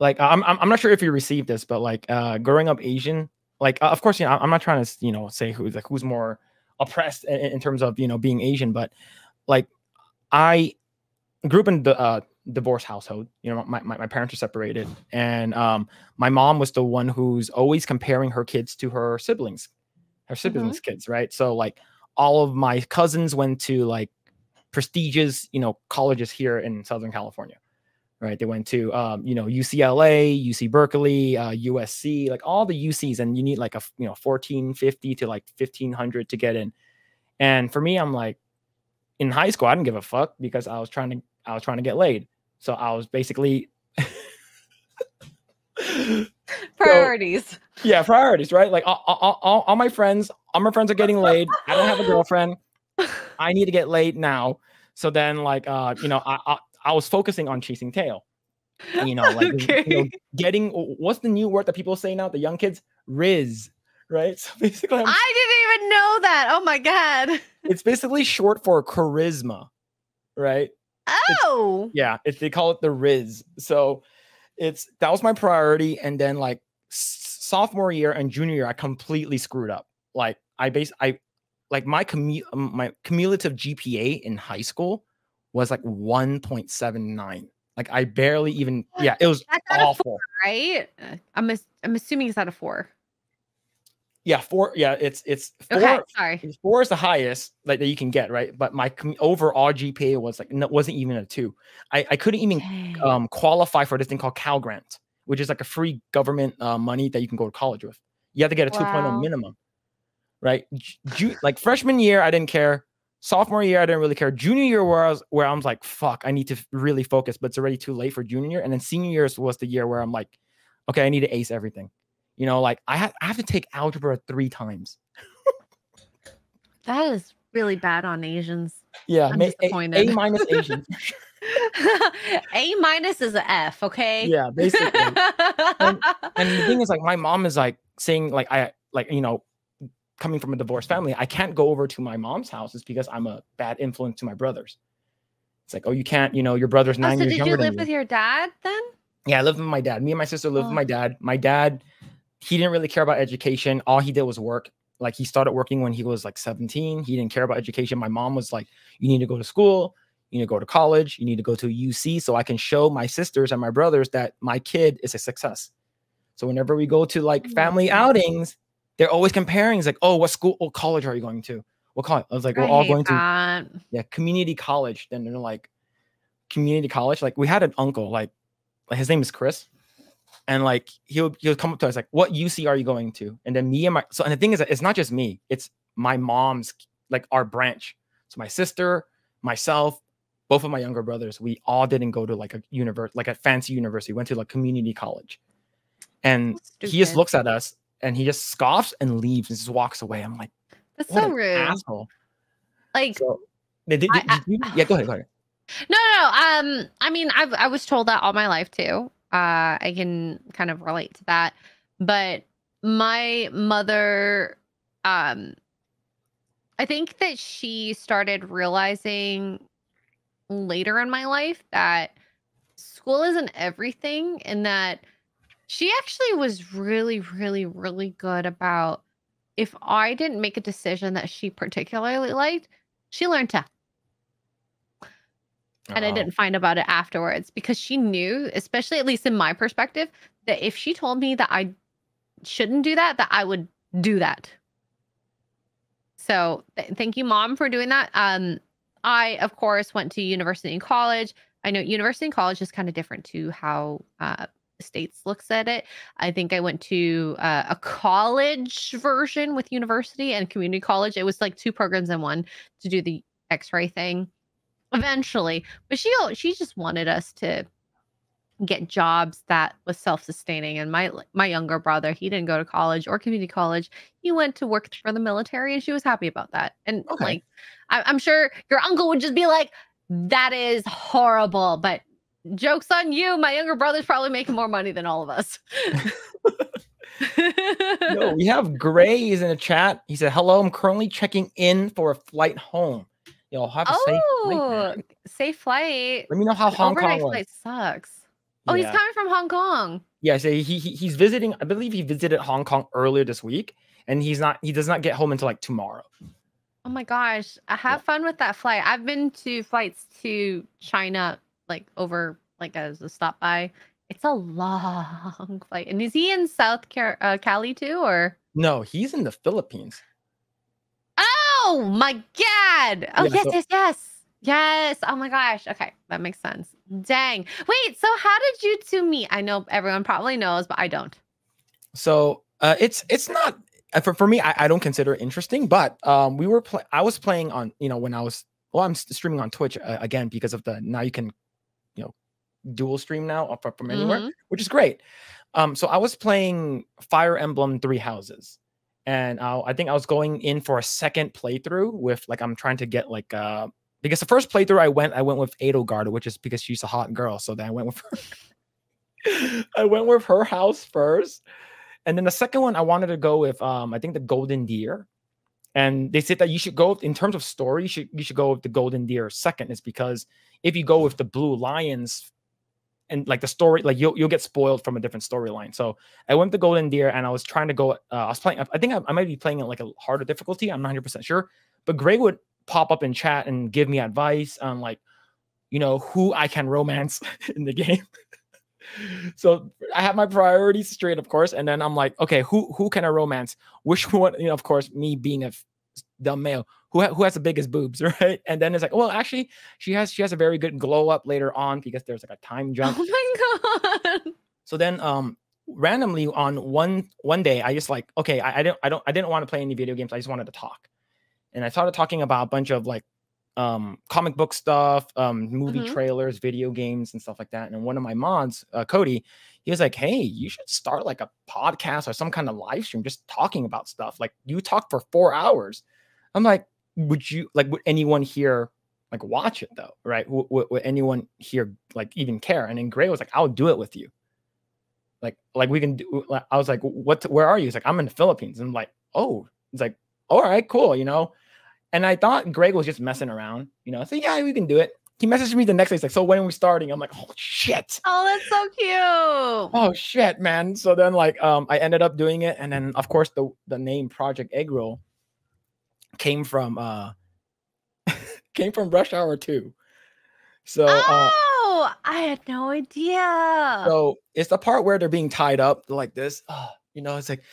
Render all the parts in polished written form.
like I'm not sure if you received this, but like growing up Asian, like of course, you know, I'm not trying to, you know, say who's more oppressed in terms of, you know, being Asian, but like I grew up in the divorce household. You know, my parents are separated, and my mom was the one who's always comparing her kids to her siblings kids, right? So like all of my cousins went to like prestigious, you know, colleges here in Southern California, right? They went to you know, UCLA, UC Berkeley, USC, like all the UCs, and you need like a, you know, 1450 to like 1500 to get in. And for me, I'm like, in high school I didn't give a fuck because I was trying to get laid. So I was basically priorities. So, yeah, priorities, right? Like all my friends are getting laid. I don't have a girlfriend. I need to get laid now. So then like you know, I was focusing on chasing tail. And, you know, like Okay. you know, getting, what's the new word that people say now, the young kids? Riz, right? So basically I didn't even know that. Oh my god. It's basically short for charisma, right? Oh. They call it the Riz. So that was my priority. And then like sophomore year and junior year, I completely screwed up. Like my cumulative GPA in high school was like 1.79. Like I barely even, it was awful. 4, right? I'm assuming it's out of 4. Yeah, 4. Yeah, it's 4. Okay, sorry. 4 is the highest like that you can get, right? But my overall GPA was like wasn't even a 2. I couldn't even qualify for this thing called Cal Grant, which is like a free government money that you can go to college with. You have to get a 2.0 minimum, right? Like freshman year, I didn't care. Sophomore year, I didn't really care. Junior year, where I was like, fuck, I need to really focus, but it's already too late for junior year. And then senior year was the year where I'm like, okay, I need to ace everything. You know, like I have to take algebra 3 times. That is really bad on Asians. Yeah, I'm disappointed. A minus Asians. A minus is an F, okay? Yeah, basically. and the thing is, like, my mom is like saying, like, you know, coming from a divorced family, I can't go over to my mom's house. It's because I'm a bad influence to my brothers. It's like, oh, you can't, you know, your brother's 9 years younger than you. So did you live with your dad then? Yeah, I lived with my dad. Me and my sister lived with my dad. My dad, he didn't really care about education. All he did was work. Like he started working when he was like 17. He didn't care about education. My mom was like, you need to go to school. You need to go to college. You need to go to UC so I can show my sisters and my brothers that my kid is a success. So whenever we go to like family outings, they're always comparing. It's like, oh, what school, what college are you going to? What college? I was like, we're all going to community college. Then they're like, community college. Like we had an uncle, like his name is Chris. And like he'll come up to us like, what UC are you going to? And then me and and the thing is that it's not just me, it's my mom's, like our branch. So my sister, myself, both of my younger brothers, we all didn't go to like a like a fancy university, went to like community college. And he just looks at us and he just scoffs and leaves and just walks away. I'm like, that's so rude. Asshole. Like, so, go ahead. No. I mean, I was told that all my life too. I can kind of relate to that. But my mother, I think that she started realizing later in my life that school isn't everything, and that she actually was really, really, really good about, if I didn't make a decision that she particularly liked, she learned to. And I didn't find about it afterwards, because she knew, especially at least in my perspective, that if she told me that I shouldn't do that, that I would do that. So thank you, Mom, for doing that. I, of course, went to university and college. I know university and college is kind of different to how States looks at it. I think I went to a college version with university and community college. It was like 2 programs in one to do the Xray thing. Eventually, but she just wanted us to get jobs that was self-sustaining. And my younger brother, he didn't go to college or community college. He went to work for the military, and she was happy about that. And like, I'm sure your uncle would just be like, that is horrible, but joke's on you. My younger brother's probably making more money than all of us. No, we have Grae is in the chat. He said, hello, I'm currently checking in for a flight home. Yo, have a safe flight. Safe flight. Let me know how Hong Kong was. Flight sucks. Oh, he's Yeah. coming from Hong Kong. Yeah, so he's visiting. I believe he visited Hong Kong earlier this week, and he does not get home until like tomorrow. Oh my gosh. Have fun with that flight. I've been to flights to China, like over like as a stop by. It's a long flight. And is he in Cali too, or? No, he's in the Philippines. Oh my God. Oh, Yeah, yes. Yes. Oh my gosh. Okay. That makes sense. Dang. Wait, so how did you two meet? I know everyone probably knows, but I don't. So it's not for me. I don't consider it interesting, but I was playing on when I'm streaming on Twitch again because of now you can dual stream now from anywhere, which is great. So I was playing Fire Emblem Three Houses, and I think I was going in for a second playthrough with I'm trying to get because the first playthrough I went with Edelgard, which is because she's a hot girl. So then I went with her. I went with her house first. And then the second one, I wanted to go with I think the Golden Deer. And they said that you should go in terms of story, you should go with the Golden Deer second, is because if you go with the Blue Lions and the story, you'll get spoiled from a different storyline. So I went to Golden Deer and I was trying to go. I was playing. I think I might be playing at a harder difficulty. I'm not 100% sure, but Grae would pop up in chat and give me advice on who I can romance in the game. So I have my priorities straight, of course, and then I'm like, okay, who can I romance? Which one? Of course, me being a dumb male, who has the biggest boobs, right? And then it's like, well, actually, she has a very good glow up later on because there's a time jump. Oh my God. So then, randomly on one day, I just okay, I didn't want to play any video games. I just wanted to talk, and I started talking about a bunch of comic book stuff, movie trailers, video games, and stuff like that. And one of my mods, Cody, he was like, hey, you should start a podcast or some kind of live stream just talking about stuff. You talk for 4 hours. I'm like, would anyone here watch it though? Right? Would anyone here even care? And then Grae was like, I'll do it with you. We can do. I was like, where are you? He's like, I'm in the Philippines. And I'm like, oh, it's like, all right, cool, And I thought Greg was just messing around, So yeah, we can do it. He messaged me the next day. He's like, so when are we starting? I'm like, oh shit. Oh, that's so cute. Oh shit, man. So then I ended up doing it. And then of course the name Project Eggroll came from Rush Hour 2. So I had no idea. So it's the part where they're being tied up like this. It's like,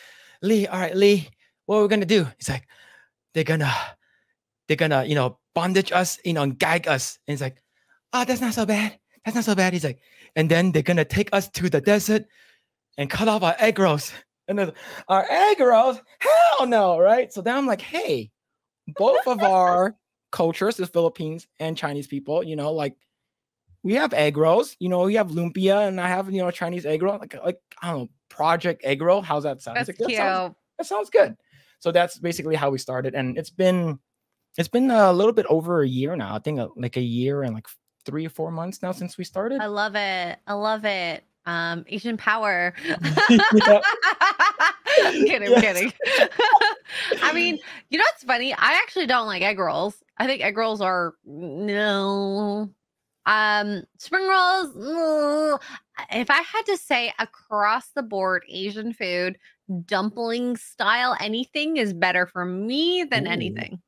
Lee, all right, Lee, what are we gonna do? He's like, they're gonna bondage us, and gag us. And it's like, oh, that's not so bad. That's not so bad. He's like, and then they're gonna take us to the desert and cut off our Eggrolls. And then our Eggrolls, hell no, right? So then I'm like, hey, both of our cultures, the Philippines and Chinese people, we have Eggrolls, we have lumpia, and I have Chinese Eggroll, I don't know, Project Eggroll. How's that sound? That's cute. That sounds good. So that's basically how we started, and it's been a little bit over a year now. I think a year and 3 or 4 months now since we started. I love it. Asian power. I'm kidding. I mean, what's funny? I actually don't like egg rolls. I think egg rolls are no. Spring rolls. No. If I had to say across the board Asian food, dumpling style, anything is better for me than anything.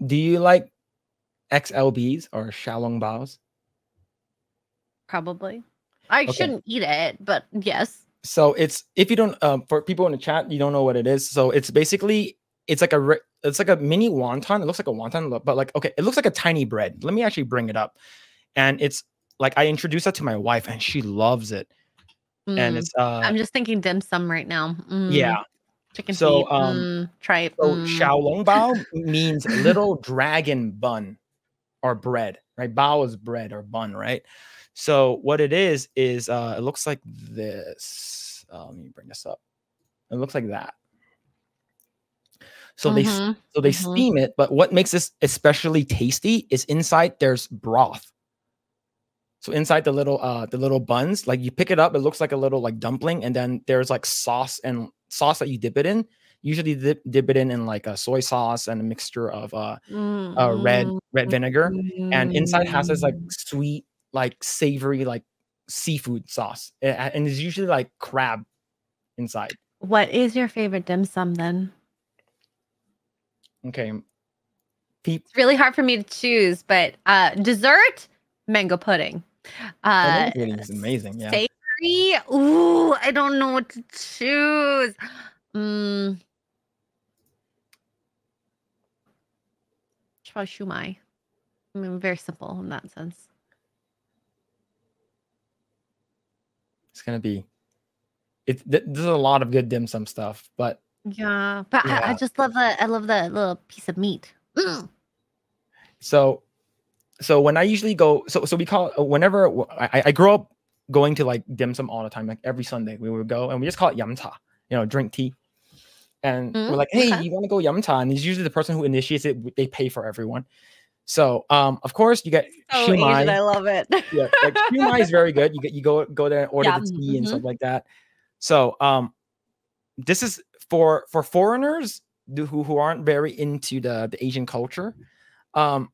Do you like XLBs or xiaolong baos? Probably. I shouldn't eat it, but yes. So it's, if you don't, for people in the chat, you don't know what it is. So it's basically, it's like a mini wonton. It looks like a wonton, but it looks like a tiny bread. Let me actually bring it up. And it's I introduced that to my wife and she loves it. And it's, I'm just thinking dim sum right now. Yeah. Chicken feet, tripe. So xiaolong bao means little dragon bun or bread, right? Bao is bread or bun, right? So what it is it looks like this. Let me bring this up. It looks like that. So they steam it, but what makes this especially tasty is inside there's broth. So inside the little buns, you pick it up, it looks like a little dumpling, and then there's sauce that you dip it in. Usually dip it in a soy sauce and a mixture of red vinegar, and inside has this sweet, savory, seafood sauce, and it's usually like crab inside. What is your favorite dim sum then? Okay. It's really hard for me to choose, but dessert, mango pudding. Mango pudding is amazing. Yeah. Savory, ooh, I don't know what to choose. Probably shumai. I mean, very simple in that sense. It's gonna be. There's a lot of good dim sum stuff, but yeah, but yeah. I just love I love the little piece of meat. So when I usually go, so we call whenever I grew up going to like dim sum all the time, like every Sunday we would go and we just call it yamcha, drink tea. And we're like, hey, you want to go yamcha? And it's usually the person who initiates it, they pay for everyone. So of course you get shumai. I love it. Yeah, like shumai is very good. You go there and order the tea and stuff like that. So this is for foreigners who aren't very into the Asian culture. I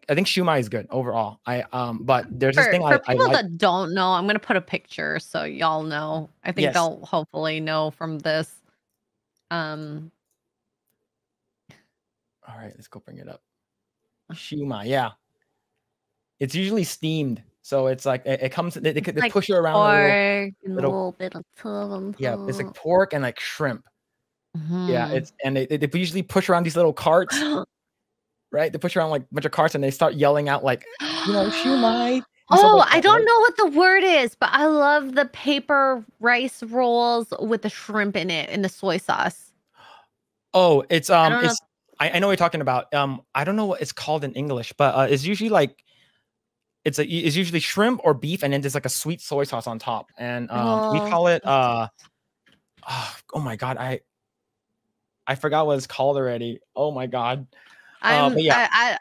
think shumai is good overall. But there's this thing for people that don't know, I'm gonna put a picture so y'all know. I think they'll hopefully know from this. All right, let's go bring it up. Shumai, yeah. It's usually steamed, so it's like it comes. They like push it around a little bit of yeah. It's like pork and like shrimp. Yeah, they usually push around these little carts. Right, they push around like a bunch of carts and they start yelling out like, shumai. Oh, I don't know what the word is, but I love the paper rice rolls with the shrimp in it and the soy sauce. Oh, it's I know what you're talking about. I don't know what it's called in English, but it's usually like it's usually shrimp or beef, and then there's like a sweet soy sauce on top, and we call it oh my god, I forgot what it's called already. Oh my god. I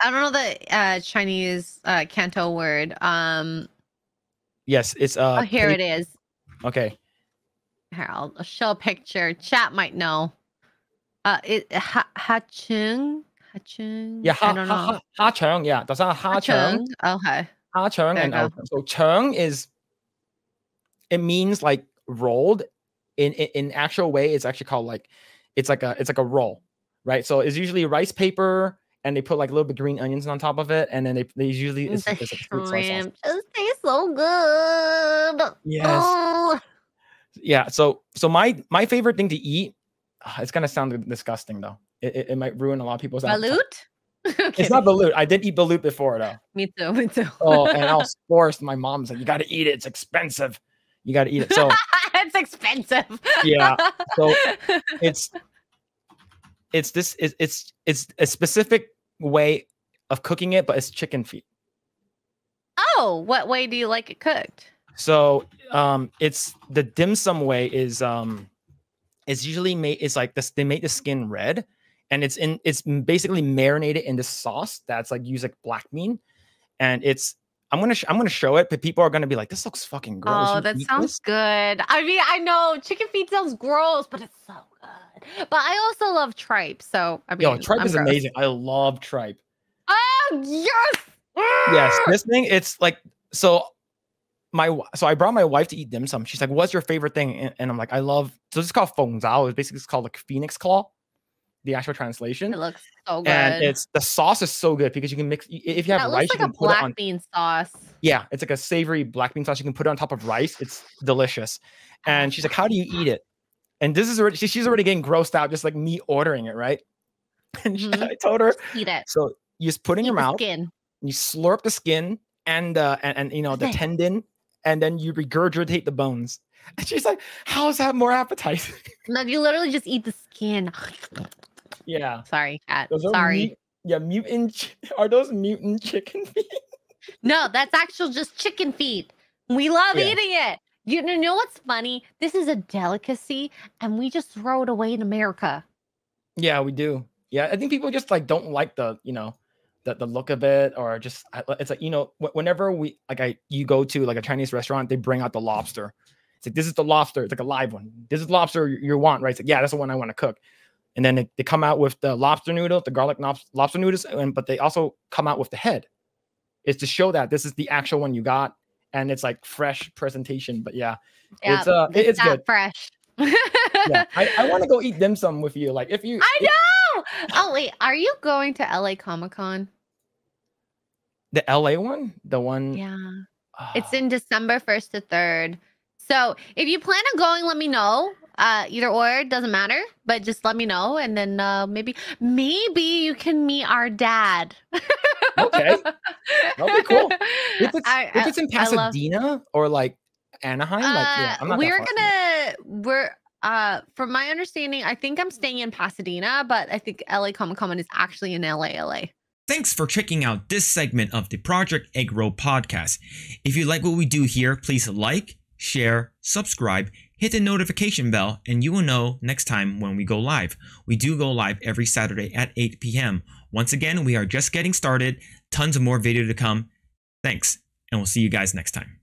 don't know the Chinese Canto word. Yes, it's here it is. Okay. Here, I'll show a picture. Chat might know. Ha-chung. Yeah, I don't know. Ha-chung, yeah. That's not ha-chung. Okay. Ha-chung and so chung it means like rolled. In actual way, it's actually called like it's like a roll, right? So it's usually rice paper. And they put like a little bit of green onions on top of it, and then they usually it's like shrimp just tastes so good. Yes. Oh. Yeah. So my favorite thing to eat. It's gonna sound disgusting though. It might ruin a lot of people's appetite. Balut? It's not balut. I did eat balut before though. Me too. Oh, and I was forced. My mom's like, "You got to eat it. It's expensive. You got to eat it." So it's expensive. Yeah. So it's a specific way of cooking it, but it's chicken feet. Oh, what way do you like it cooked? So it's the dim sum way is it's usually made, it's like this, they make the skin red, and it's basically marinated in this sauce that's like use like black bean, and I'm gonna show it, but people are gonna be like, this looks fucking gross. Oh, that sounds good. I mean, I know chicken feet sounds gross, but it's so good. But I also love tripe, so I mean, tripe is amazing. I love tripe. Oh yes, yes. This thing, it's like so I brought my wife to eat dim sum. She's like, "What's your favorite thing?" And I'm like, "I love." So this is called feng zao. It's basically called like phoenix claw, the actual translation. It looks so good. And the sauce is so good because you can mix if you have rice. Looks like a black bean sauce. Yeah, it's like a savory black bean sauce. You can put it on top of rice. It's delicious. And she's like, "How do you eat it?" And this is already she's already getting grossed out just like me ordering it, right? And I told her, eat it. So you just put it in your mouth, and you slurp the skin and the tendon, and then you regurgitate the bones. And she's like, "How is that more appetizing?" No, you literally just eat the skin. Yeah. Sorry, cat. Sorry. Mutant. Are those mutant chicken feet? No, that's actual just chicken feet. We love eating it. You know what's funny? This is a delicacy, and we just throw it away in America. Yeah, we do. Yeah, I think people just like don't like the the look of it, or just it's like whenever you go to like a Chinese restaurant, they bring out the lobster. It's like, this is the lobster. It's like a live one. This is lobster you want, right? It's like, yeah, that's the one I want to cook. And then they come out with the lobster noodles, the garlic lobster noodles, but they also come out with the head. is to show that this is the actual one you got, and it's like fresh presentation. But yeah, Yeah, it's good. Fresh. Yeah, I want to go eat dim sum with you. Like if you, I know. Oh wait, are you going to LA Comic-Con? The LA one, the one. Yeah, it's in December 1st to 3rd. So if you plan on going, let me know. Either or, doesn't matter, but just let me know, and then maybe you can meet our dad. Okay, that'll be cool. If it's in Pasadena or like Anaheim, like yeah, I'm not that far. From my understanding, I think I'm staying in Pasadena, but I think LA Comic-Con is actually in LA. Thanks for checking out this segment of the Project Eggroll podcast. If you like what we do here, please like, share, subscribe, hit the notification bell, and you will know next time when we go live. We do go live every Saturday at 8 p.m. Once again, we are just getting started. Tons of more video to come. Thanks, and we'll see you guys next time.